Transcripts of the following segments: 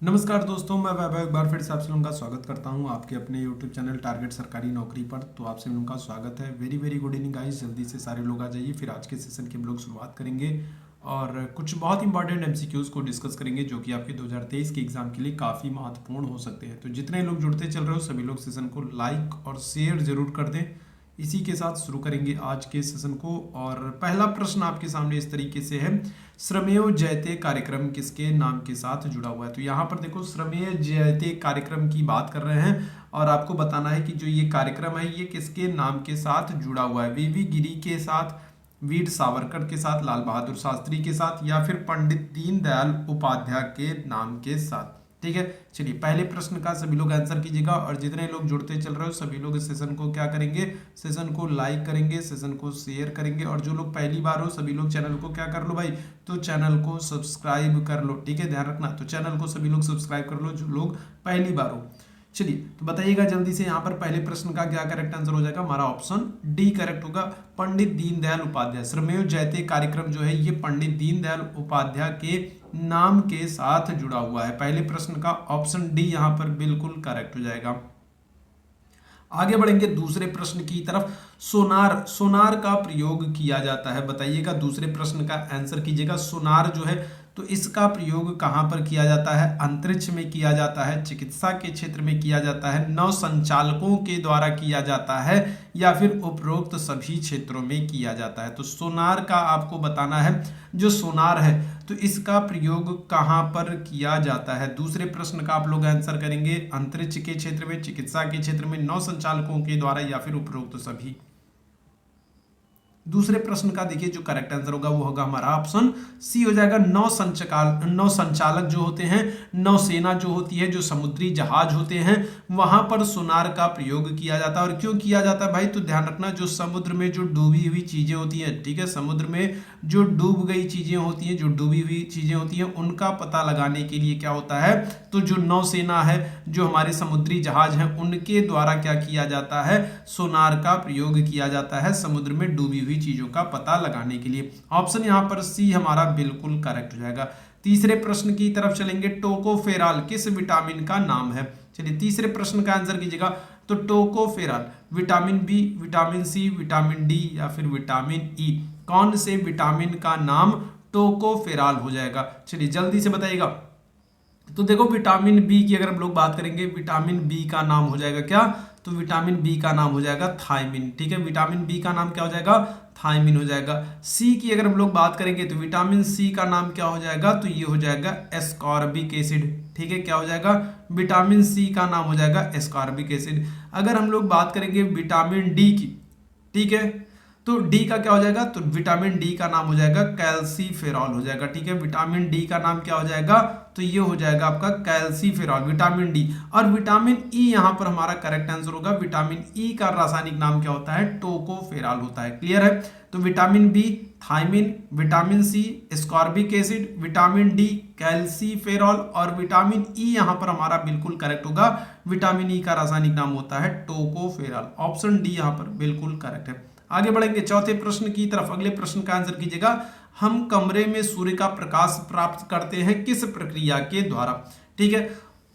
नमस्कार दोस्तों, मैं वैभव एक बार फिर से आप सभी का स्वागत करता हूं आपके अपने YouTube चैनल टारगेट सरकारी नौकरी पर। तो आप सभी का स्वागत है। Very very good evening guys, जल्दी से सारे लोग आ जाइए। फिर आज के सेशन की हम लोग शुरुआत करेंगे और कुछ बहुत इंपॉर्टेंट MCQs को डिस्कस करेंगे जो कि आपके 2023 के एग्जाम के लिए काफ़ी महत्वपूर्ण हो सकते हैं। तो जितने लोग जुड़ते चल रहे हो सभी लोग सेशन को लाइक और शेयर जरूर कर दें। इसी के साथ शुरू करेंगे आज के सेशन को। और पहला प्रश्न आपके सामने इस तरीके से है, श्रमेव जयते कार्यक्रम किसके नाम के साथ जुड़ा हुआ है। तो यहाँ पर देखो, श्रमेव जयते कार्यक्रम की बात कर रहे हैं और आपको बताना है कि जो ये कार्यक्रम है ये किसके नाम के साथ जुड़ा हुआ है। वीवी गिरी के साथ, वीर सावरकर के साथ, लाल बहादुर शास्त्री के साथ, या फिर पंडित दीनदयाल उपाध्याय के नाम के साथ। ठीक है, चलिए पहले प्रश्न का सभी लोग आंसर कीजिएगा और जितने लोग जुड़ते चल रहे हो सभी लोग इस सेशन को क्या करेंगे, सेशन को लाइक करेंगे, सेशन को शेयर करेंगे। और जो लोग पहली बार हो सभी लोग चैनल को क्या कर लो भाई, तो चैनल को सब्सक्राइब कर लो। ठीक है, ध्यान रखना, तो चैनल को सभी लोग सब्सक्राइब कर लो जो लोग पहली बार हो। चलिए तो बताइएगा जल्दी से यहाँ पर पहले प्रश्न का क्या करेक्ट आंसर हो जाएगा। हमारा ऑप्शन डी करेक्ट होगा, पंडित दीनदयाल उपाध्याय। श्रमेव जयते कार्यक्रम जो है ये पंडित दीनदयाल उपाध्याय के नाम के साथ जुड़ा हुआ है। पहले प्रश्न का ऑप्शन डी यहाँ पर बिल्कुल करेक्ट हो जाएगा। आगे बढ़ेंगे दूसरे प्रश्न की तरफ। सोनार, सोनार का प्रयोग किया जाता है, बताइएगा। दूसरे प्रश्न का आंसर कीजिएगा। सोनार जो है तो इसका प्रयोग कहाँ पर किया जाता है, अंतरिक्ष में किया जाता है, चिकित्सा के क्षेत्र में किया जाता है, नौ संचालकों के द्वारा किया जाता है, या फिर उपरोक्त सभी क्षेत्रों में किया जाता है। तो सोनार का आपको बताना है, जो सोनार है तो इसका प्रयोग कहाँ पर किया जाता है। दूसरे प्रश्न का आप लोग आंसर करेंगे अंतरिक्ष के क्षेत्र में, चिकित्सा के क्षेत्र में, नौ संचालकों के द्वारा, या फिर उपरोक्त सभी। दूसरे प्रश्न का देखिए जो करेक्ट आंसर होगा वो होगा हमारा ऑप्शन सी हो जाएगा। नौ संचालक जो होते हैं, नौसेना जो होती है, जो समुद्री जहाज होते हैं, वहां पर सोनार का प्रयोग किया जाता है। और क्यों किया जाता है भाई, तो ध्यान रखना, जो समुद्र में जो डूबी हुई चीजें होती हैं, ठीक है, समुद्र में जो डूब गई चीजें होती हैं, जो डूबी हुई चीजें होती हैं, उनका पता लगाने के लिए क्या होता है, तो जो नौसेना है, जो हमारे समुद्री जहाज हैं, उनके द्वारा क्या किया जाता है, सोनार का प्रयोग किया जाता है समुद्र में डूबी हुई चीजों का पता लगाने के लिए। ऑप्शन यहां पर सी हमारा बिल्कुल करेक्ट हो जाएगा। तीसरे प्रश्न की तरफ चलेंगे। टोकोफेराल किस विटामिन का नाम है। चलिए तीसरे प्रश्न का आंसर कीजिएगा। तो tocopherol vitamin B, vitamin C, vitamin D, या फिर विटामिन ई, कौन से विटामिन का नाम टोकोफेराल हो जाएगा। चलिए जल्दी से बताइएगा। तो देखो विटामिन बी की अगर हम लोग बात करेंगे, विटामिन बी का नाम हो जाएगा क्या, तो विटामिन बी का नाम हो जाएगा थायमिन। ठीक है, विटामिन बी का नाम क्या हो जाएगा, थायमिन हो जाएगा। सी की अगर हम लोग बात करेंगे तो विटामिन सी का नाम क्या हो जाएगा, तो ये हो जाएगा एस्कॉर्बिक एसिड। ठीक है, क्या हो जाएगा, विटामिन सी का नाम हो जाएगा एस्कॉर्बिक एसिड। अगर हम लोग बात करेंगे विटामिन डी की, ठीक है, तो डी का क्या हो जाएगा, तो विटामिन डी का नाम हो जाएगा कैल्सीफेरॉल हो जाएगा। ठीक है, विटामिन डी का नाम क्या हो जाएगा, तो ये हो जाएगा आपका कैल्सीफेरॉल, विटामिन डी। और विटामिन ई यहाँ पर हमारा करेक्ट आंसर होगा। विटामिन ई का रासायनिक नाम क्या होता है, टोकोफेरॉल होता है। क्लियर है, तो vitamin B thiamine, vitamin C ascorbic acid, vitamin D calciferol, और विटामिन ई यहाँ पर हमारा बिल्कुल करेक्ट होगा। विटामिन ई का रासायनिक नाम होता है टोकोफेरॉल। ऑप्शन डी यहाँ पर बिल्कुल करेक्ट है। आगे बढ़ेंगे चौथे प्रश्न की तरफ। अगले प्रश्न का आंसर कीजिएगा। हम कमरे में सूर्य का प्रकाश प्राप्त करते हैं किस प्रक्रिया के द्वारा। ठीक है,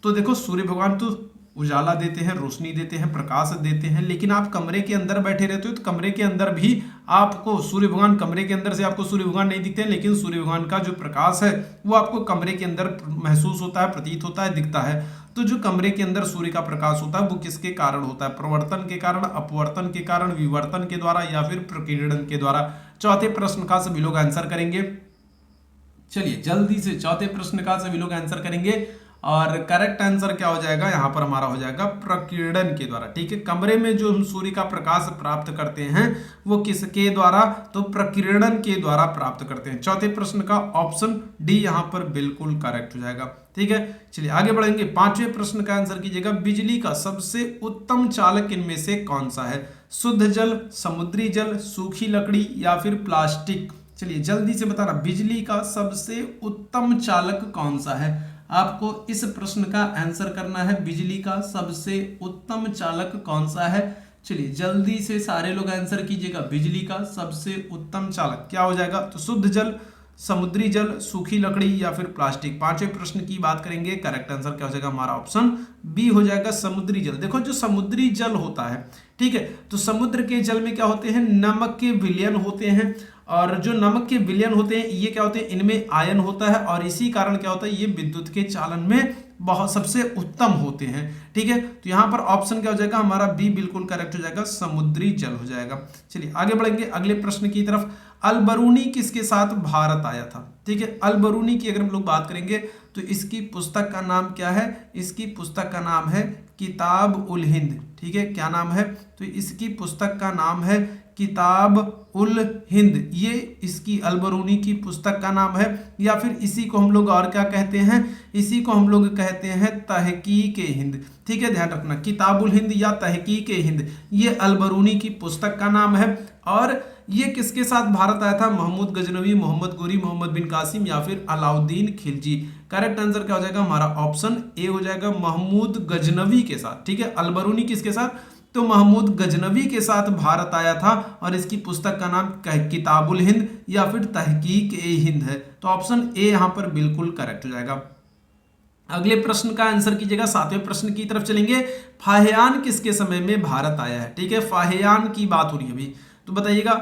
तो देखो सूर्य भगवान तो उजाला देते हैं, रोशनी देते हैं, प्रकाश देते हैं, लेकिन आप कमरे के अंदर बैठे रहते हो तो कमरे के अंदर भी आपको सूर्य भगवान, कमरे के अंदर से आपको सूर्य भगवान नहीं दिखते हैं, लेकिन सूर्य भगवान का जो प्रकाश है वो आपको कमरे के अंदर महसूस होता है, प्रतीत होता है, दिखता है। तो जो कमरे के अंदर सूर्य का प्रकाश होता है वो किसके कारण होता है, प्रवर्तन के कारण, अपवर्तन के कारण, विवर्तन के द्वारा, या फिर प्रकीर्णन के द्वारा। चौथे प्रश्न का सभी लोग आंसर करेंगे। चलिए जल्दी से चौथे प्रश्न का सभी लोग आंसर करेंगे और करेक्ट आंसर क्या हो जाएगा, यहां पर हमारा हो जाएगा प्रकीर्णन के द्वारा। ठीक है, कमरे में जो हम सूर्य का प्रकाश प्राप्त करते हैं वो किसके द्वारा, तो प्रकीर्णन के द्वारा प्राप्त करते हैं। चौथे प्रश्न का ऑप्शन डी यहां पर बिल्कुल करेक्ट हो जाएगा। ठीक है, चलिए आगे बढ़ेंगे। पांचवें प्रश्न का आंसर कीजिएगा। बिजली का सबसे उत्तम चालक इनमें से कौन सा है। शुद्ध जल, समुद्री जल, सूखी लकड़ी, या फिर प्लास्टिक। चलिए जल्दी से बताना, बिजली का सबसे उत्तम चालक कौन सा है। आपको इस प्रश्न का आंसर करना है, बिजली का सबसे उत्तम चालक कौन सा है। चलिए जल्दी से सारे लोग आंसर कीजिएगा। बिजली का सबसे उत्तम चालक क्या हो जाएगा, तो शुद्ध जल, समुद्री जल, सूखी लकड़ी या फिर प्लास्टिक। पांचवें प्रश्न की बात करेंगे, करेक्ट आंसर क्या हो जाएगा हमारा ऑप्शन बी हो जाएगा समुद्री जल। देखो जो समुद्री जल होता है, ठीक है, तो समुद्र के जल में क्या होते हैं, नमक के विलयन होते हैं, और जो नमक के विलयन होते हैं ये क्या होते हैं, इनमें आयन होता है, और इसी कारण क्या होता है ये विद्युत के चालन में बहुत सबसे उत्तम होते हैं। ठीक है, तो यहाँ पर ऑप्शन क्या हो जाएगा हमारा बी बिल्कुल करेक्ट हो जाएगा, समुद्री जल हो जाएगा। चलिए आगे बढ़ेंगे अगले प्रश्न की तरफ। अल-बरूनी किसके साथ भारत आया था? ठीक है, अल-बरूनी की अगर हम लोग बात करेंगे तो इसकी पुस्तक का नाम क्या है? इसकी पुस्तक का नाम है किताब उल हिंद। ठीक है, क्या नाम है? तो इसकी पुस्तक का नाम है किताब उल हिंद। ये इसकी अल-बरूनी की पुस्तक का नाम है, या फिर इसी को हम लोग और क्या कहते हैं, इसी को हम लोग कहते हैं तहकीक हिंद। ठीक है, ध्यान रखना, किताब उल हिंद या तहकीक हिंद ये अल-बरूनी की पुस्तक का नाम है। और ये किसके साथ भारत आया था? महमूद गजनवी, मोहम्मद गोरी, मोहम्मद बिन कासिम या फिर अलाउद्दीन खिलजी। करेक्ट आंसर क्या हो जाएगा हमारा ऑप्शन ए हो जाएगा, महमूद गजनवी के साथ। ठीक है, अल-बरूनी किसके साथ? तो महमूद गजनवी के साथ भारत आया था, और इसकी पुस्तक का नाम किताबुल हिंद या फिर तहकीक ए हिंद है। तो ऑप्शन ए यहां पर बिल्कुल करेक्ट हो जाएगा। अगले प्रश्न का आंसर कीजिएगा, सातवें प्रश्न की तरफ चलेंगे। फाहियान किसके समय में भारत आया है? ठीक है, फाहियान की बात हो रही है अभी, तो बताइएगा।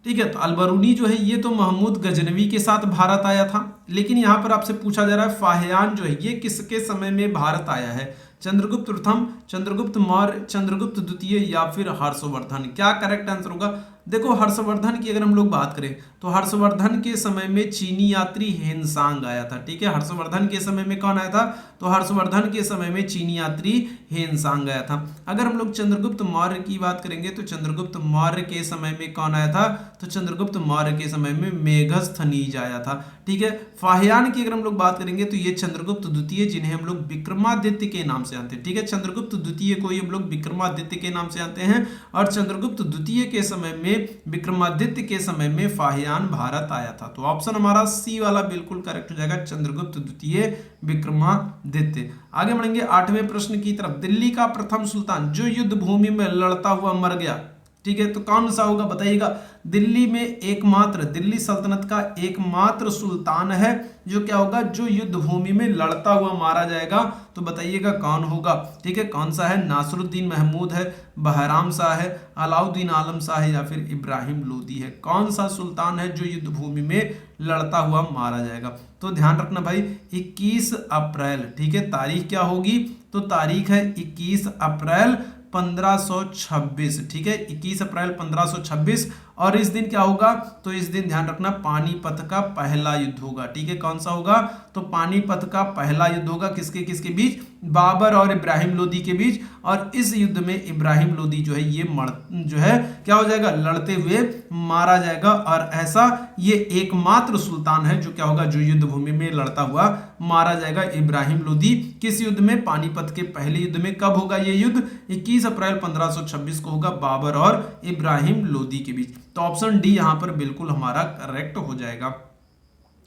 ठीक है, तो अल-बरूनी जो है ये तो महमूद गजनवी के साथ भारत आया था, लेकिन यहाँ पर आपसे पूछा जा रहा है फाहियान जो है ये किसके समय में भारत आया है? चंद्रगुप्त प्रथम, चंद्रगुप्त मौर्य, चंद्रगुप्त द्वितीय या फिर हर्षवर्धन। क्या करेक्ट आंसर होगा? देखो हर्षवर्धन की अगर हम लोग बात करें तो हर्षवर्धन के समय में चीनी यात्री हेनसांग आया था। ठीक है, हर्षवर्धन के समय में कौन आया था? तो हर्षवर्धन के समय में चीनी यात्री हेनसांग आया था। अगर हम लोग चंद्रगुप्त मौर्य की बात करेंगे तो चंद्रगुप्त मौर्य के समय में कौन आया था? तो चंद्रगुप्त मौर्य के समय में मेघस्थनीज आया था। ठीक है, फाहियान की अगर हम लोग बात करेंगे तो ये चंद्रगुप्त द्वितीय, जिन्हें हम लोग विक्रमादित्य के नाम से जानते हैं। ठीक है, चंद्रगुप्त द्वितीय को ही हम लोग विक्रमादित्य के नाम से जानते हैं, और चंद्रगुप्त द्वितीय के समय में, विक्रमादित्य के समय में फाहियान भारत आया था। तो ऑप्शन हमारा सी वाला बिल्कुल करेक्ट हो जाएगा, चंद्रगुप्त द्वितीय विक्रमादित्य। आगे बढ़ेंगे आठवें प्रश्न की तरफ। दिल्ली का प्रथम सुल्तान जो युद्ध भूमि में लड़ता हुआ मर गया, ठीक है, तो कौन सा होगा बताइएगा? दिल्ली में एकमात्र, दिल्ली सल्तनत का एकमात्र सुल्तान है जो क्या होगा, जो युद्ध भूमि में लड़ता हुआ मारा जाएगा, तो बताइएगा कौन होगा? ठीक है, कौन सा है? नासरुद्दीन महमूद है, बहराम शाह है, अलाउद्दीन आलम शाह है या फिर इब्राहिम लोदी है। कौन सा सुल्तान है जो युद्ध भूमि में लड़ता हुआ मारा जाएगा? तो ध्यान रखना भाई, 21 अप्रैल। ठीक है, तारीख क्या होगी? तो तारीख है 21 अप्रैल 1526। ठीक है, 21 अप्रैल 1526। और इस दिन क्या होगा? तो इस दिन ध्यान रखना पानीपत का पहला युद्ध होगा। ठीक है, कौन सा होगा? तो पानीपत का पहला युद्ध होगा। किसके किसके बीच? बाबर और इब्राहिम लोदी के बीच। और इस युद्ध में इब्राहिम लोदी जो है ये जो है क्या हो जाएगा? लड़ते हुए मारा जाएगा। और ऐसा ये एकमात्र सुल्तान है जो क्या होगा, जो युद्ध भूमि में लड़ता हुआ मारा जाएगा, इब्राहिम लोदी। किस युद्ध में? पानीपत के पहले युद्ध में। कब होगा ये युद्ध? 21 अप्रैल 1526 को होगा, बाबर और इब्राहिम लोदी के बीच। तो ऑप्शन डी यहां पर बिल्कुल हमारा करेक्ट हो जाएगा।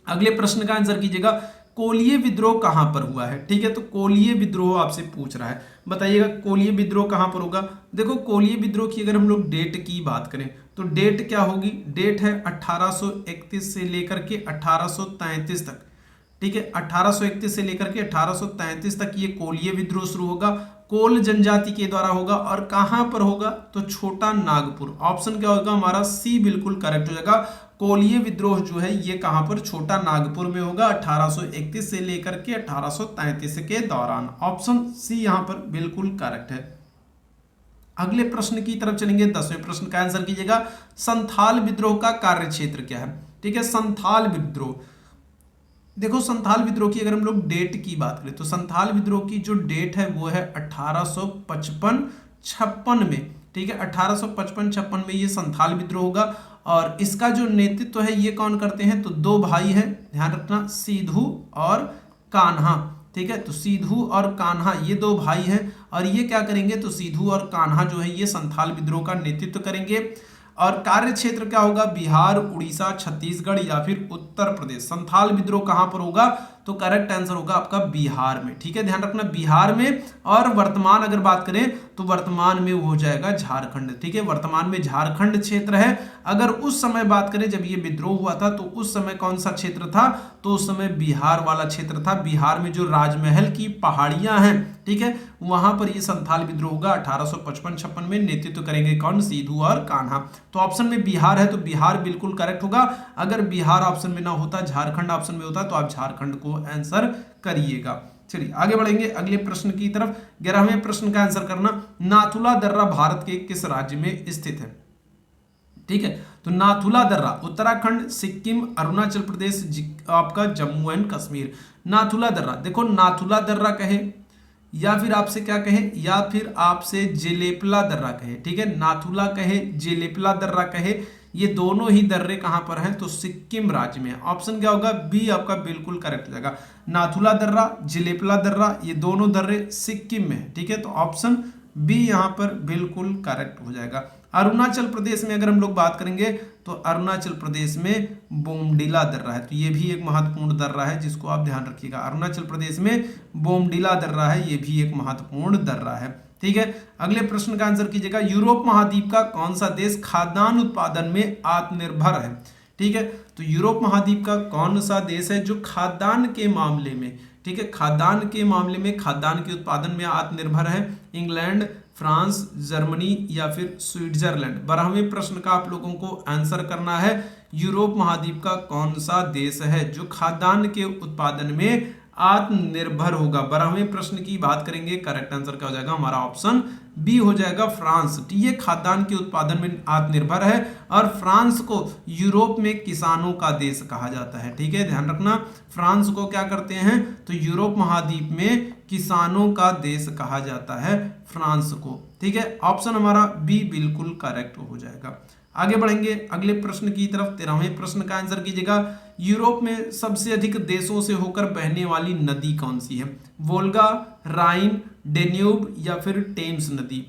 अगले प्रश्न का आंसर कीजिएगा, कोलिय विद्रोह कहां पर हुआ है? ठीक है, तो कोलिय विद्रोह आपसे पूछ रहा है, बताइएगा कोलिय विद्रोह कहां पर होगा? देखो कोलिय विद्रोह की अगर हम लोग डेट की बात करें तो डेट क्या होगी? डेट है 1831 से लेकर के 1833 तक। ठीक है, 1831 से लेकर के 1833 तक ये कोलिय विद्रोह शुरू होगा। कोल जनजाति के द्वारा होगा, और कहां पर होगा? तो छोटा नागपुर। ऑप्शन क्या होगा हमारा? सी बिल्कुल करेक्ट हो जाएगा। कोलिय विद्रोह जो है ये कहां पर? छोटा नागपुर में होगा, 1831 से लेकर के 1833 के दौरान। ऑप्शन सी यहां पर बिल्कुल करेक्ट है। अगले प्रश्न की तरफ चलेंगे, 10वें प्रश्न का आंसर कीजिएगा, संथाल विद्रोह का कार्य क्षेत्र क्या है? ठीक है, संथाल विद्रोह, देखो संथाल विद्रोह की अगर हम लोग डेट की बात करें तो संथाल विद्रोह की जो डेट है वो है 1855-56 में। ठीक है, 1855-56 में ये संथाल विद्रोह होगा। और इसका जो नेतृत्व है ये कौन करते हैं? तो दो भाई हैं, ध्यान रखना, सिद्धू और कान्हा। ठीक है, तो सिद्धू और कान्हा ये दो भाई हैं, और ये क्या करेंगे? तो सिद्धू और कान्हा जो है ये संथाल विद्रोह का नेतृत्व करेंगे। और कार्य क्षेत्र क्या होगा? बिहार, उड़ीसा, छत्तीसगढ़ या फिर उत्तर प्रदेश। संथाल विद्रोह कहां पर होगा? तो करेक्ट आंसर होगा आपका बिहार में। ठीक है, ध्यान रखना बिहार में। और वर्तमान अगर बात करें तो वर्तमान में वो हो जाएगा झारखंड। ठीक है, वर्तमान में झारखंड क्षेत्र है। अगर उस समय बात करें जब ये विद्रोह हुआ था तो उस समय कौन सा क्षेत्र था, तो उस समय बिहार वाला क्षेत्र था। बिहार में जो राजमहल की पहाड़ियां हैं, ठीक है, वहां पर ये संथाल विद्रोह होगा 1855-56 में। नेतृत्व करेंगे कौन, सिद्धू और कान्हा। तो ऑप्शन में बिहार है तो बिहार बिल्कुल करेक्ट होगा। अगर बिहार ऑप्शन में ना होता, झारखंड ऑप्शन में होता, तो आप झारखंड को आंसर करिएगा। चलिए आगे बढ़ेंगे अगले प्रश्न की तरफ। 11वें प्रश्न का आंसर करना, नाथुला दर्रा भारत के किस राज्य में स्थित है? ठीक है, तो नाथुला दर्रा उत्तराखंड, सिक्किम, अरुणाचल प्रदेश, आपका जम्मू एंड कश्मीर। नाथुला दर्रा, देखो नाथुला दर्रा कहे या फिर आपसे क्या कहे, या फिर आपसे जेलेपला दर्रा कहे। ठीक है, नाथुला कहे, जेलेपला दर्रा कहे, ये दोनों ही दर्रे कहां पर हैं, तो सिक्किम राज्य में। ऑप्शन क्या होगा, बी आपका बिल्कुल करेक्ट हो जाएगा। नाथुला दर्रा, जेलेपला दर्रा, ये दोनों दर्रे सिक्किम में। ठीक है, तो ऑप्शन बी यहां पर बिल्कुल करेक्ट हो जाएगा। अरुणाचल प्रदेश में अगर हम लोग बात करेंगे तो अरुणाचल प्रदेश में बोमडिला दर्रा है, तो ये भी एक महत्वपूर्ण दर्रा है जिसको आप ध्यान रखिएगा। अरुणाचल प्रदेश में बोमडिला दर्रा है, ये भी एक महत्वपूर्ण दर्रा है। ठीक है, अगले प्रश्न का आंसर कीजिएगा, यूरोप महाद्वीप का कौन सा देश खाद्यान्न उत्पादन में आत्मनिर्भर है? ठीक है, तो यूरोप महाद्वीप का कौन सा देश है जो खाद्यान्न के मामले में, ठीक है, खाद्यान्न के मामले में, खाद्यान्न के उत्पादन में आत्मनिर्भर है? इंग्लैंड, फ्रांस, जर्मनी या फिर स्विट्जरलैंड। 12वें प्रश्न का आप लोगों को आंसर करना है, यूरोप महाद्वीप का कौन सा देश है जो खाद्यान्न के उत्पादन में आत्मनिर्भर होगा? 12वें प्रश्न की बात करेंगे, करेक्ट आंसर क्या हो जाएगा हमारा? ऑप्शन बी हो जाएगा, फ्रांस। ये खाद्यान्न के उत्पादन में आत्मनिर्भर है और फ्रांस को यूरोप में किसानों का देश कहा जाता है। ठीक है, ध्यान रखना, फ्रांस को क्या करते हैं, तो यूरोप महाद्वीप में किसानों का देश कहा जाता है फ्रांस को। ठीक है, ऑप्शन हमारा बी बिल्कुल करेक्ट हो जाएगा। आगे बढ़ेंगे अगले प्रश्न की तरफ। 13वें प्रश्न का आंसर कीजिएगा, यूरोप में सबसे अधिक देशों से होकर बहने वाली नदी कौन सी है? वोल्गा, राइन, डेन्यूब या फिर टेम्स नदी?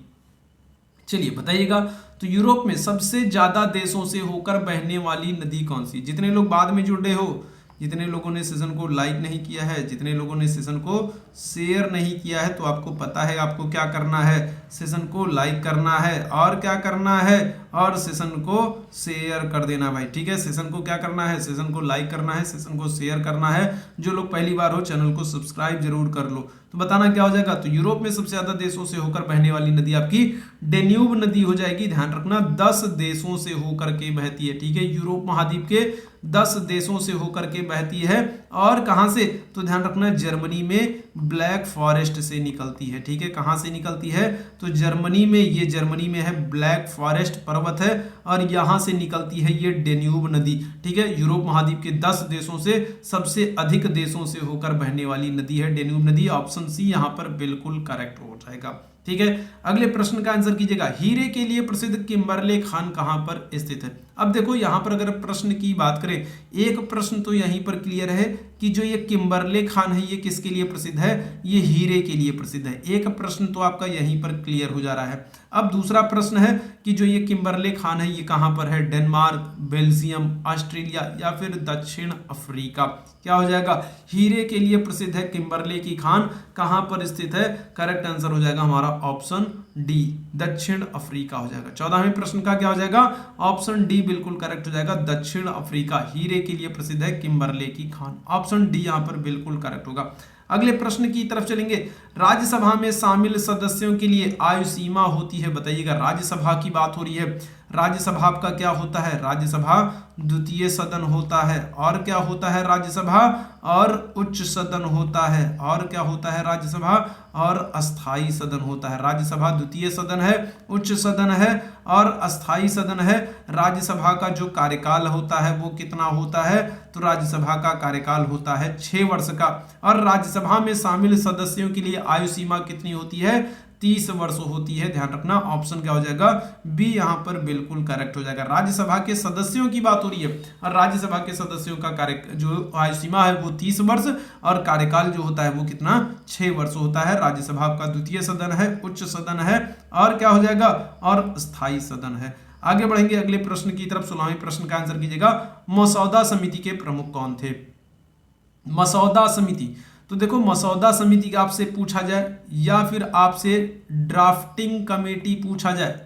चलिए बताइएगा, तो यूरोप में सबसे ज्यादा देशों से होकर बहने वाली नदी कौन सी? जितने लोग बाद में जुड़े हो, जितने लोगों ने सेशन को लाइक नहीं किया है, जितने लोगों ने सेशन को शेयर नहीं किया है, तो आपको पता है आपको क्या करना है, सेशन को लाइक करना है और क्या करना है, और सेशन को शेयर कर देना भाई। ठीक है, सेशन को क्या करना है, सेशन को लाइक करना है, सेशन को शेयर करना है। जो लोग पहली बार हो चैनल को सब्सक्राइब जरूर कर लो। तो बताना क्या हो जाएगा, तो यूरोप में सबसे ज्यादा देशों से होकर बहने वाली नदी आपकी डेन्यूब नदी हो जाएगी। ध्यान रखना 10 देशों से होकर के बहती है। ठीक है, यूरोप महाद्वीप के 10 देशों से होकर के बहती है। और कहां से, तो ध्यान रखना जर्मनी में ब्लैक फॉरेस्ट से निकलती है। ठीक है, कहां से निकलती है, तो जर्मनी में, ये जर्मनी में है, ब्लैक फॉरेस्ट पर्वत है और यहां से निकलती है ये डेन्यूब नदी। ठीक है, यूरोप महाद्वीप के 10 देशों से सबसे अधिक देशों से होकर बहने वाली नदी है डेन्यूब नदी। ऑप्शन सी यहां पर बिल्कुल करेक्ट हो जाएगा। ठीक है, अगले प्रश्न का आंसर कीजिएगा, हीरे के लिए प्रसिद्ध किम्बरले खान कहां पर स्थित है? अब देखो यहां पर अगर प्रश्न की बात करें, एक प्रश्न तो यहीं पर क्लियर है कि जो ये किम्बरले खान है ये किसके लिए प्रसिद्ध है, ये हीरे के लिए प्रसिद्ध है। एक प्रश्न तो आपका यहीं पर क्लियर हो जा रहा है। अब दूसरा प्रश्न है कि जो ये किम्बरले खान है ये कहां पर है, डेनमार्क, बेल्जियम, ऑस्ट्रेलिया या फिर दक्षिण अफ्रीका? क्या हो जाएगा, हीरे के लिए प्रसिद्ध है किम्बरले की खान, कहां पर स्थित है? करेक्ट आंसर हो जाएगा हमारा ऑप्शन डी, दक्षिण अफ्रीका हो जाएगा। 14वें प्रश्न का क्या हो जाएगा, ऑप्शन डी बिल्कुल करेक्ट हो जाएगा, दक्षिण अफ्रीका हीरे के लिए प्रसिद्ध है किम्बरले की खान। ऑप्शन डी यहां पर बिल्कुल करेक्ट होगा। अगले प्रश्न की तरफ चलेंगे, राज्यसभा में शामिल सदस्यों के लिए आयु सीमा होती है? बताइएगा, राज्यसभा की बात हो रही है, राज्यसभा आपका क्या होता है, राज्यसभा द्वितीय सदन होता है। और क्या होता है राज्यसभा, और उच्च सदन होता है। और क्या होता है राज्यसभा, और अस्थाई सदन होता है। राज्यसभा द्वितीय सदन है, उच्च सदन है और अस्थाई सदन है। राज्यसभा का जो कार्यकाल होता है वो कितना होता है, तो राज्यसभा का कार्यकाल होता है 6 वर्ष का। और राज्यसभा में शामिल सदस्यों के लिए आयु सीमा कितनी होती है, 30 वर्ष होती है। ध्यान रखना, ऑप्शन क्या हो जाएगा, बी यहां पर बिल्कुल करेक्ट हो जाएगा। राज्यसभा के सदस्यों की बात हो रही है और राज्यसभा के सदस्यों का कार्य जो आयु सीमा है वो 30 वर्ष और कार्यकाल जो होता है वो कितना, 6 वर्ष होता है। राज्यसभा का द्वितीय सदन है, उच्च सदन है और क्या हो जाएगा, और स्थायी सदन है। आगे बढ़ेंगे अगले प्रश्न की तरफ। 16वें प्रश्न का आंसर कीजिएगा, मसौदा समिति के प्रमुख कौन थे? मसौदा समिति, तो देखो मसौदा समिति का आपसे पूछा जाए या फिर आपसे ड्राफ्टिंग कमेटी पूछा जाए,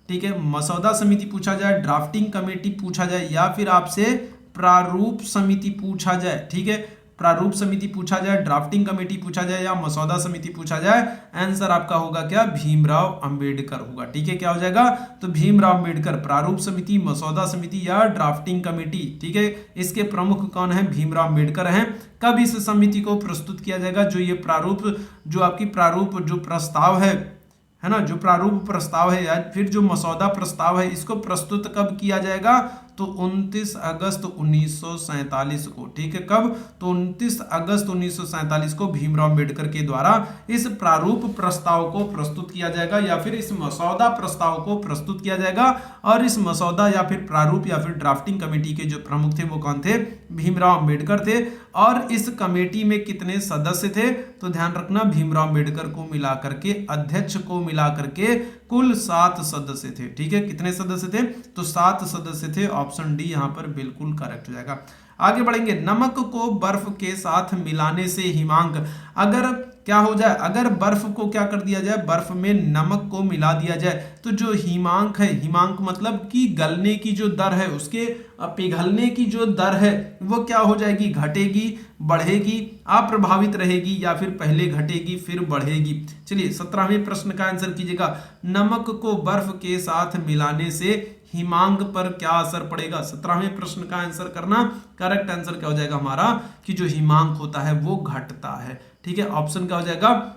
ठीक है, मसौदा समिति पूछा जाए, ड्राफ्टिंग कमेटी पूछा जाए या फिर आपसे प्रारूप समिति पूछा जाए, ठीक है, प्रारूप समिति पूछा जाए, ड्राफ्टिंग कमेटी पूछा जाए या मसौदा समिति पूछा जाए, आंसर आपका होगा क्या, भीमराव अंबेडकर होगा, ठीक है, क्या हो जाएगा, तो भीमराव अंबेडकर। प्रारूप समिति, मसौदा समिति या ड्राफ्टिंग कमेटी, ठीक है, इसके प्रमुख कौन है, भीमराव अंबेडकर हैं। कब इस समिति को प्रस्तुत किया जाएगा, जो ये प्रारूप, जो आपकी प्रारूप जो प्रस्ताव है ना, जो प्रारूप प्रस्ताव है या फिर जो मसौदा प्रस्ताव है, इसको प्रस्तुत कब किया जाएगा, तो 29 अगस्त 1947 को, ठीक है, कब, तो 29 अगस्त 1947 को भीमराव अंबेडकर के द्वारा इस प्रारूप प्रस्ताव को प्रस्तुत किया जाएगा या फिर इस मसौदा प्रस्ताव को प्रस्तुत किया जाएगा। और इस मसौदा या फिर प्रारूप या फिर ड्राफ्टिंग कमेटी के जो प्रमुख थे वो कौन थे, भीमराव अंबेडकर थे। और इस कमेटी में कितने सदस्य थे, तो ध्यान रखना भीमराव अंबेडकर को मिलाकर के, अध्यक्ष को मिलाकर के कुल 7 सदस्य थे, ठीक है, कितने सदस्य थे, तो 7 सदस्य थे। ऑप्शन डी यहां पर बिल्कुल करेक्ट हो जाएगा। आगे बढ़ेंगे, नमक को बर्फ के साथ मिलाने से हिमांक, अगर क्या हो जाए, अगर बर्फ को क्या कर दिया जाए, बर्फ में नमक को मिला दिया जाए, तो जो हिमांक है, हिमांक मतलब कि गलने की जो दर है, उसके पिघलने की जो दर है वो क्या हो जाएगी, घटेगी, बढ़ेगी, अप्रभावित रहेगी या फिर पहले घटेगी फिर बढ़ेगी। चलिए 17वें प्रश्न का आंसर कीजिएगा, नमक को बर्फ के साथ मिलाने से हिमांक पर क्या असर पड़ेगा। 17वें प्रश्न का आंसर करना, करेक्ट आंसर क्या हो जाएगा हमारा, कि जो हिमांक होता है वो घटता है, ठीक है। ऑप्शन क्या हो जाएगा,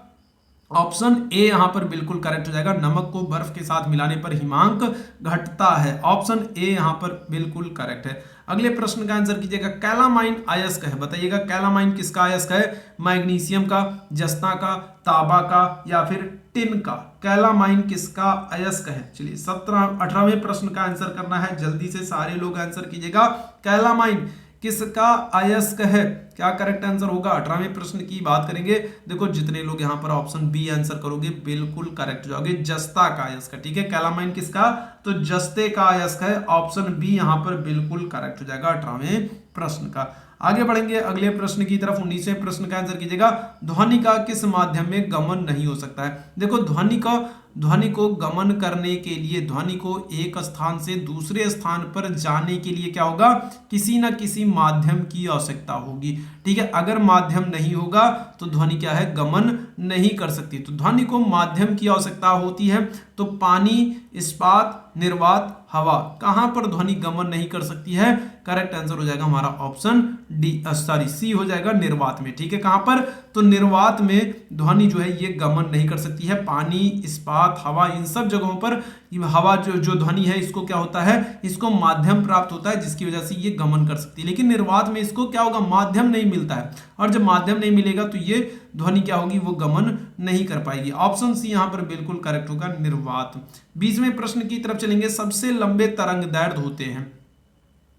ऑप्शन ए यहां पर बिल्कुल करेक्ट हो जाएगा, नमक को बर्फ के साथ मिलाने पर हिमांक घटता है। ऑप्शन ए यहां पर बिल्कुल करेक्ट है। अगले प्रश्न का आंसर कीजिएगा, कैलामाइन अयस्क है, बताइएगा कैलामाइन किसका अयस्क है, मैग्नीशियम का, जस्ता का, तांबा का या फिर टिन का, कैलामाइन किसका अयस्क है। चलिए 18वें प्रश्न का आंसर करना है, जल्दी से सारे लोग आंसर कीजिएगा, कैलामाइन किसका अयस्क है, क्या करेक्ट आंसर होगा। 18वें प्रश्न की बात करेंगे, देखो जितने लोग यहां पर ऑप्शन बी आंसर करोगे बिल्कुल करेक्ट हो जाओगे, जस्ता का अयस्क, ठीक है, कैलामाइन किसका, तो जस्ते का अयस्क है। ऑप्शन बी यहां पर बिल्कुल करेक्ट हो जाएगा 18वें प्रश्न का। आगे बढ़ेंगे अगले प्रश्न की तरफ, 19वें प्रश्न का आंसर कीजिएगा, ध्वनि का किस माध्यम में गमन नहीं हो सकता है। देखो ध्वनि को गमन करने के लिए, ध्वनि को एक स्थान से दूसरे स्थान पर जाने के लिए क्या होगा, किसी ना किसी माध्यम की आवश्यकता होगी, ठीक है। अगर माध्यम नहीं होगा तो ध्वनि क्या है, गमन नहीं कर सकती। तो ध्वनि को माध्यम की आवश्यकता होती है, तो पानी, इस्पात, निर्वात, हवा, कहां पर ध्वनि गमन नहीं कर सकती है, करेक्ट आंसर हो जाएगा हमारा ऑप्शन डी, सॉरी सी हो जाएगा, निर्वात में, ठीक है। कहां पर, तो निर्वात में ध्वनि जो है ये गमन नहीं कर सकती है। पानी, इस्पात, हवा, इन सब जगहों पर हवा जो ध्वनि है इसको क्या होता है, इसको माध्यम प्राप्त होता है, जिसकी वजह से ये गमन कर सकती है। लेकिन निर्वात में इसको क्या होगा, माध्यम नहीं मिलता है, और जब माध्यम नहीं मिलेगा तो ये ध्वनि क्या होगी, वो गमन नहीं कर पाएगी। ऑप्शन सी यहां पर बिल्कुल करेक्ट होगा, निर्वात। 20वें प्रश्न की तरफ चलेंगे, सबसे लंबे तरंग दैर्ध्य होते हैं,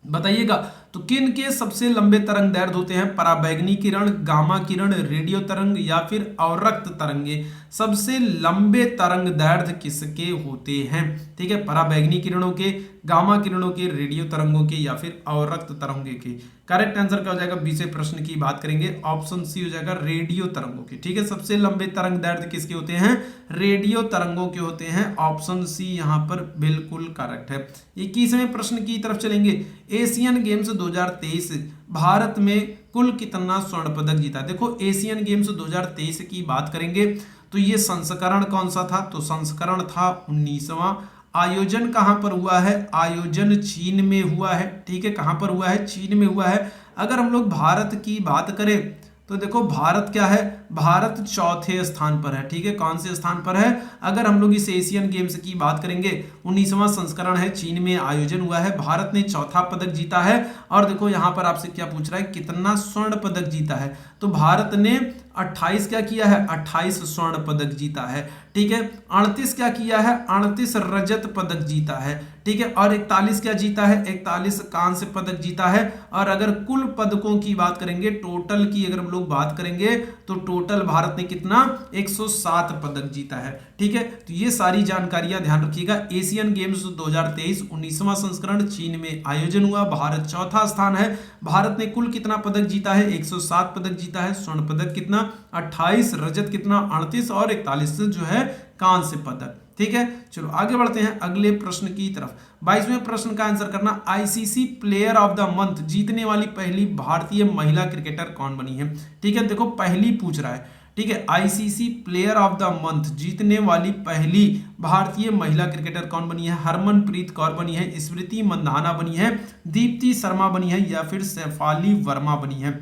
बताइएगा तो किन के सबसे लंबे तरंग दैर्ध्य होते हैं, पराबैंगनी किरण, गामा किरण, रेडियो तरंग या फिर अवरक्त तरंगे। सबसे लंबे तरंग दैर्ध्य किसके होते हैं, ठीक है, पराबैंगनी किरणों के, गामा किरणों के, रेडियो तरंगों के या फिर अवरक्त तरंगों के। करेक्ट आंसर क्या हो जाएगा, 20वें प्रश्न की बात करेंगे, ऑप्शन सी हो जाएगा, रेडियो तरंगों के, ठीक है। सबसे लंबे तरंग दैर्ध्य किसके होते हैं, रेडियो तरंगों के होते हैं। ऑप्शन सी यहां पर बिल्कुल करेक्ट है। 21वें प्रश्न की तरफ चलेंगे, एशियन गेम्स 2023 भारत में कुल कितना स्वर्ण पदक जीता। देखो एशियन गेम्स 2023 की बात करेंगे तो ये संस्करण कौन सा था, तो संस्करण था 19वां। आयोजन कहां पर हुआ है, आयोजन चीन में हुआ है, ठीक है, कहां पर हुआ है, चीन में हुआ है। अगर हम लोग भारत की बात करें तो देखो भारत क्या है, भारत चौथे स्थान पर है, ठीक है, कौन से स्थान पर है, अगर हम लोग इस एशियन गेम्स की बात करेंगे 19वां संस्करण है, चीन में आयोजन हुआ है, भारत ने चौथा पदक जीता है। और देखो यहां पर आपसे क्या पूछ रहा है, कितना स्वर्ण पदक जीता है, तो भारत ने 28 क्या किया है, 28 स्वर्ण पदक जीता है, ठीक है। 38 क्या किया है, 38 रजत पदक जीता है, ठीक है। और 41 क्या जीता है, 41 कांस्य पदक जीता है। और अगर कुल पदकों की बात करेंगे, टोटल की अगर हम लोग बात करेंगे तो टोटल भारत ने कितना 107 पदक जीता है, ठीक है। तो ये सारी जानकारियां ध्यान रखिएगा। एशियन गेम्स 2023 19वां संस्करण चीन में आयोजन हुआ, भारत चौथा स्थान है। भारत ने कुल कितना पदक जीता है, 107 पदक जीता है। स्वर्ण पदक कितना 28, रजत कितना 38 और 41 जो है कांस्य पदक, ठीक है। चलो आगे बढ़ते हैं अगले प्रश्न की तरफ। 22वें प्रश्न का आंसर करना, ICC player of the month जीतने वाली पहली भारतीय महिला क्रिकेटर कौन बनी है, ठीक है। देखो पहली पूछ रहा है, ठीक है। ICC player of the month जीतने वाली पहली भारतीय महिला क्रिकेटर कौन बनी है, हरमनप्रीत कौर बनी है, स्मृति मंधाना बनी है, दीप्ति शर्मा बनी है या फिर शेफाली वर्मा बनी है।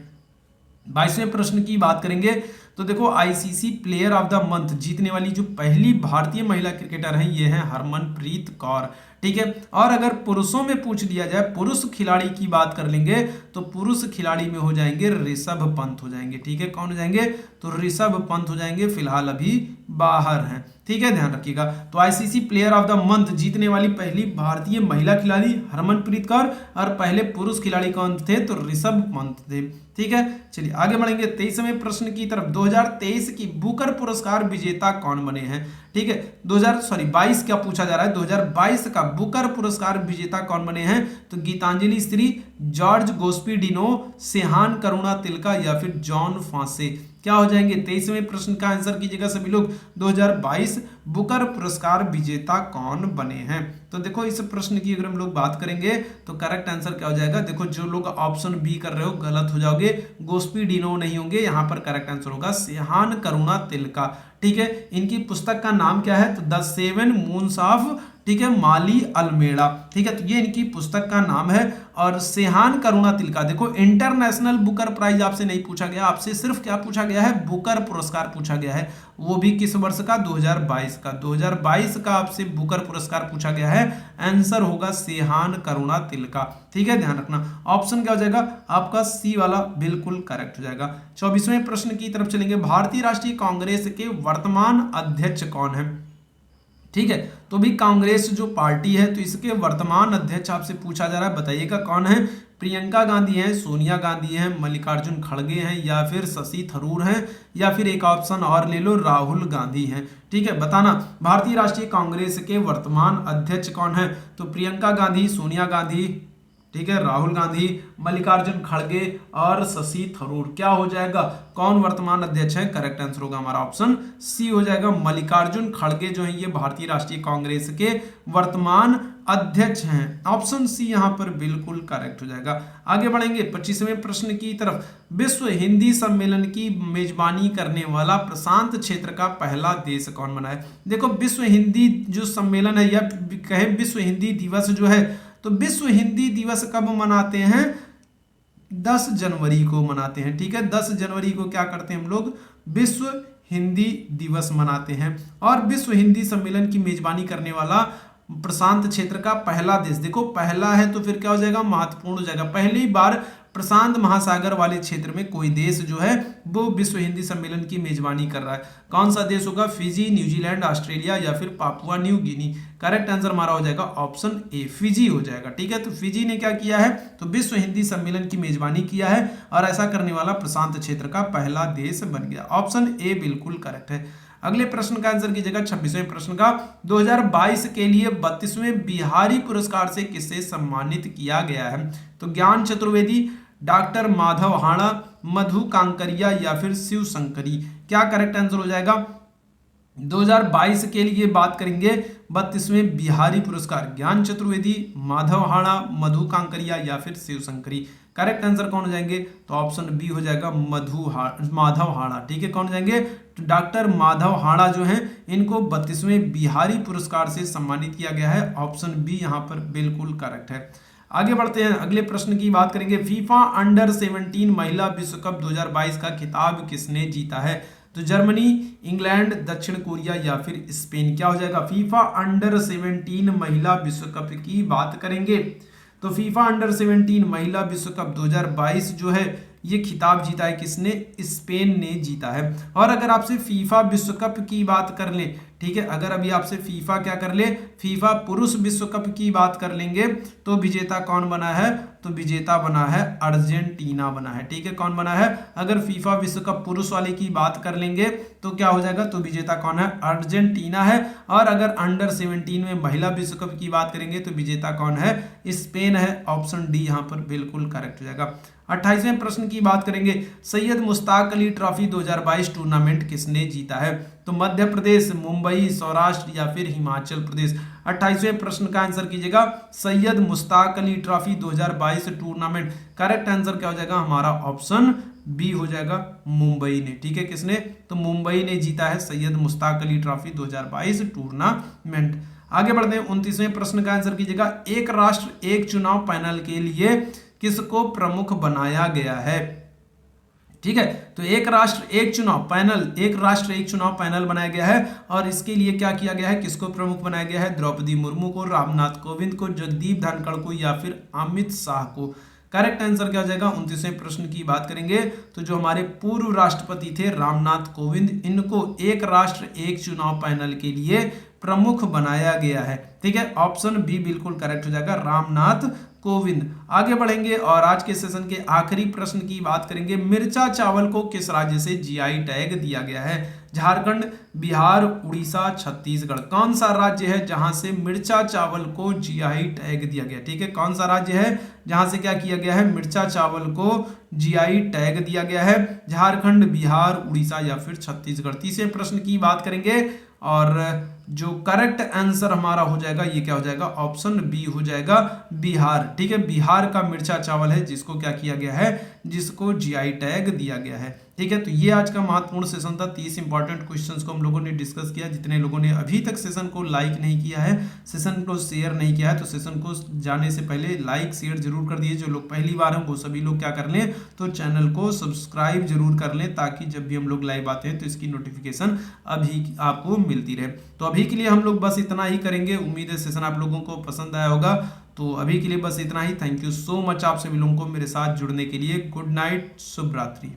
22वें प्रश्न की बात करेंगे तो देखो ICC player of the month जीतने वाली जो पहली भारतीय महिला क्रिकेटर हैं ये है हरमनप्रीत कौर, ठीक है। और अगर पुरुषों में पूछ लिया जाए, पुरुष खिलाड़ी की बात कर लेंगे तो पुरुष खिलाड़ी में हो जाएंगे ऋषभ पंत हो जाएंगे, ठीक है। कौन हो जाएंगे, तो ऋषभ पंत हो जाएंगे, फिलहाल अभी बाहर हैं, ठीक है, ध्यान रखिएगा। तो ICC player of the month जीतने वाली पहली भारतीय महिला खिलाड़ी हरमनप्रीत कौर और पहले पुरुष खिलाड़ी कौन थे, तो ऋषभ पंत थे, ठीक है। चलिए आगे बढ़ेंगे 23वें प्रश्न की तरफ। 2023 की बुकर पुरस्कार विजेता कौन बने हैं, ठीक है। 22 क्या पूछा जा रहा है, 2022 का बुकर पुरस्कार विजेता कौन बने हैं, तो गीतांजलि श्री, जॉर्ज गोस्पिडिनो, सेहान करुणा तिलका या फिर जॉन फांसे क्या हो जाएंगे। 23वें प्रश्न का आंसर कीजिएगा सभी लोग, 2022 बुकर पुरस्कार विजेता कौन बने हैं। तो देखो इस प्रश्न की अगर हम लोग बात करेंगे तो करेक्ट आंसर क्या हो जाएगा, देखो जो लोग ऑप्शन बी कर रहे हो गलत हो जाओगे, गोस्पिडिनो नहीं होंगे, यहाँ पर करेक्ट आंसर होगा सेहान करुणा तिलका, ठीक है। इनकी पुस्तक का नाम क्या है, तो द 7 मून्स ऑफ, ठीक है, माली अल्मेड़ा, ठीक है। तो ये इनकी पुस्तक का नाम है। और सेहान करुणा तिलका, देखो इंटरनेशनल बुकर प्राइज आपसे नहीं पूछा गया, आपसे सिर्फ क्या पूछा गया है, बुकर पुरस्कार पूछा गया है, वो भी किस वर्ष का, 2022 का। 2022 का आपसे बुकर पुरस्कार पूछा गया है, आंसर होगा सेहान करुणा तिलका, ठीक है, ध्यान रखना। ऑप्शन क्या हो जाएगा आपका, सी वाला बिल्कुल करेक्ट हो जाएगा। 24वें प्रश्न की तरफ चलेंगे। भारतीय राष्ट्रीय कांग्रेस के वर्तमान अध्यक्ष कौन है, ठीक है। तो भी कांग्रेस जो पार्टी है तो इसके वर्तमान अध्यक्ष आपसे पूछा जा रहा है, बताइएगा कौन है। प्रियंका गांधी हैं, सोनिया गांधी हैं, मल्लिकार्जुन खड़गे हैं या फिर शशि थरूर हैं या फिर एक ऑप्शन और ले लो, राहुल गांधी हैं, ठीक है। बताना भारतीय राष्ट्रीय कांग्रेस के वर्तमान अध्यक्ष कौन है, तो प्रियंका गांधी, सोनिया गांधी, ठीक है, राहुल गांधी, मल्लिकार्जुन खड़गे और शशि थरूर क्या हो जाएगा, कौन वर्तमान अध्यक्ष है, करेक्ट आंसर होगा हमारा ऑप्शन सी हो जाएगा। मल्लिकार्जुन खड़गे जो है ये भारतीय राष्ट्रीय कांग्रेस के वर्तमान अध्यक्ष हैं, ऑप्शन सी यहां पर बिल्कुल करेक्ट हो जाएगा। आगे बढ़ेंगे 25वें प्रश्न की तरफ। विश्व हिंदी सम्मेलन की मेजबानी करने वाला प्रशांत क्षेत्र का पहला देश कौन बना है। देखो विश्व हिंदी जो सम्मेलन है या कहे विश्व हिंदी दिवस जो है, तो विश्व हिंदी दिवस कब मनाते हैं, 10 जनवरी को मनाते हैं, ठीक है। 10 जनवरी को क्या करते हैं हम लोग, विश्व हिंदी दिवस मनाते हैं। और विश्व हिंदी सम्मेलन की मेजबानी करने वाला प्रशांत क्षेत्र का पहला देश, देखो पहला है तो फिर क्या हो जाएगा, महत्वपूर्ण हो जाएगा। पहली बार प्रशांत महासागर वाले क्षेत्र में कोई देश जो है वो विश्व हिंदी सम्मेलन की मेजबानी कर रहा है। कौन सा देश होगा, फिजी, न्यूजीलैंड, ऑस्ट्रेलिया या फिर Papua New Guinea. Correct answer हमारा हो जाएगा ऑप्शन ए, फिजी हो जाएगा, ठीक है। तो फिजी ने क्या किया है, तो विश्व हिंदी सम्मेलन की मेजबानी किया है और ऐसा करने वाला प्रशांत क्षेत्र का पहला देश बन गया। ऑप्शन ए बिल्कुल करेक्ट है। अगले प्रश्न का आंसर कीजिएगा 26वें प्रश्न का। 2022 के लिए 32वें बिहारी पुरस्कार से किसे सम्मानित किया गया है, तो ज्ञान चतुर्वेदी, डॉक्टर माधव हाड़ा, मधु कांकरिया या फिर शिव शंकरी क्या करेक्ट आंसर हो जाएगा। 2022 के लिए बात करेंगे 32वें बिहारी पुरस्कार, ज्ञान चतुर्वेदी, माधव हाड़ा, मधु कांकरिया या फिर शिव शंकरी। करेक्ट आंसर कौन हो जाएंगे, तो ऑप्शन बी हो जाएगा माधव हाड़ा, ठीक है। कौन हो जाएंगे, तो डॉक्टर माधव हाड़ा जो हैं इनको 32वें बिहारी पुरस्कार से सम्मानित किया गया है, ऑप्शन बी यहाँ पर बिल्कुल करेक्ट है। आगे बढ़ते हैं, अगले प्रश्न की बात करेंगे। फीफा अंडर 17 महिला विश्व कप 2022 का खिताब किसने जीता है, तो जर्मनी, इंग्लैंड, दक्षिण कोरिया या फिर स्पेन क्या हो जाएगा। फीफा अंडर 17 महिला विश्व कप की बात करेंगे तो फीफा अंडर 17 महिला विश्व कप 2022 जो है ये खिताब जीता है किसने, स्पेन ने जीता है। और अगर आपसे फीफा विश्व कप की बात कर लें, ठीक है। अगर अभी आपसे फीफा क्या कर ले, फीफा पुरुष विश्व कप की बात कर लेंगे तो विजेता कौन बना है, तो विजेता बना है अर्जेंटीना बना है, ठीक है। कौन बना है, अगर फीफा विश्व कप पुरुष वाले की बात कर लेंगे तो क्या हो जाएगा, तो विजेता कौन है, अर्जेंटीना है। और अगर अंडर 17 में महिला विश्व कप की बात करेंगे तो विजेता कौन है, स्पेन है। ऑप्शन डी यहाँ पर बिल्कुल करेक्ट हो जाएगा। 28वें प्रश्न की बात करेंगे, सैयद मुश्ताक अली ट्रॉफी 2022 टूर्नामेंट किसने जीता है, तो मध्य प्रदेश, मुंबई, सौराष्ट्र या फिर हिमाचल प्रदेश। 28वें प्रश्न का आंसर कीजिएगा, Syed Mushtaq Ali trophy 2022 tournament. Correct answer क्या हो जाएगा हमारा, ऑप्शन बी हो जाएगा, मुंबई ने, ठीक है। किसने, तो मुंबई ने जीता है सैयद मुश्ताक अली ट्रॉफी 2022 टूर्नामेंट। आगे बढ़ते हैं 29वें प्रश्न का आंसर कीजिएगा, एक राष्ट्र एक चुनाव पैनल के लिए किसको प्रमुख बनाया गया है, ठीक है। तो एक राष्ट्र एक चुनाव पैनल, एक राष्ट्र एक चुनाव पैनल बनाया गया है और इसके लिए क्या किया गया है, किसको प्रमुख बनाया गया है, द्रौपदी मुर्मू को, रामनाथ कोविंद को, जगदीप धनखड़ को या फिर अमित शाह को। करेक्ट आंसर क्या हो जाएगा, 29वें प्रश्न की बात करेंगे तो जो हमारे पूर्व राष्ट्रपति थे रामनाथ कोविंद, इनको एक राष्ट्र एक चुनाव पैनल के लिए प्रमुख बनाया गया है, ठीक है। ऑप्शन बी बिल्कुल करेक्ट हो जाएगा, रामनाथ कोविंद। आगे बढ़ेंगे और आज के सेशन के आखिरी प्रश्न की बात करेंगे, मिर्चा चावल को किस राज्य से जीआई टैग दिया गया है, झारखंड, बिहार, उड़ीसा, छत्तीसगढ़। कौन सा राज्य है जहां से मिर्चा चावल को जीआई टैग दिया गया, ठीक है। कौन सा राज्य है जहां से क्या किया गया है, मिर्चा चावल को जीआई टैग दिया गया है, झारखंड, बिहार, उड़ीसा या फिर छत्तीसगढ़। तीसरे प्रश्न की बात करेंगे और जो करेक्ट आंसर हमारा हो जाएगा ये क्या हो जाएगा, ऑप्शन बी हो जाएगा, बिहार, ठीक है। बिहार का मिर्चा चावल है जिसको क्या किया गया है, जिसको जीआई टैग दिया गया है, ठीक है। तो ये आज का महत्वपूर्ण सेशन था। 30 इंपॉर्टेंट क्वेश्चंस को हम लोगों ने डिस्कस किया। जितने लोगों ने अभी तक सेशन को लाइक नहीं किया है, सेशन को शेयर नहीं किया है, तो सेशन को जाने से पहले लाइक शेयर जरूर कर दिए। जो लोग पहली बार हैं वो सभी लोग क्या कर लें, तो चैनल को सब्सक्राइब जरूर कर लें ताकि जब भी हम लोग लाइव आते हैं तो इसकी नोटिफिकेशन अभी आपको मिलती रहे। तो अभी के लिए हम लोग बस इतना ही करेंगे। उम्मीद है सेशन आप लोगों को पसंद आया होगा। तो अभी के लिए बस इतना ही। थैंक यू सो मच आप सभी लोगों को मेरे साथ जुड़ने के लिए। गुड नाइट, शुभ रात्रि।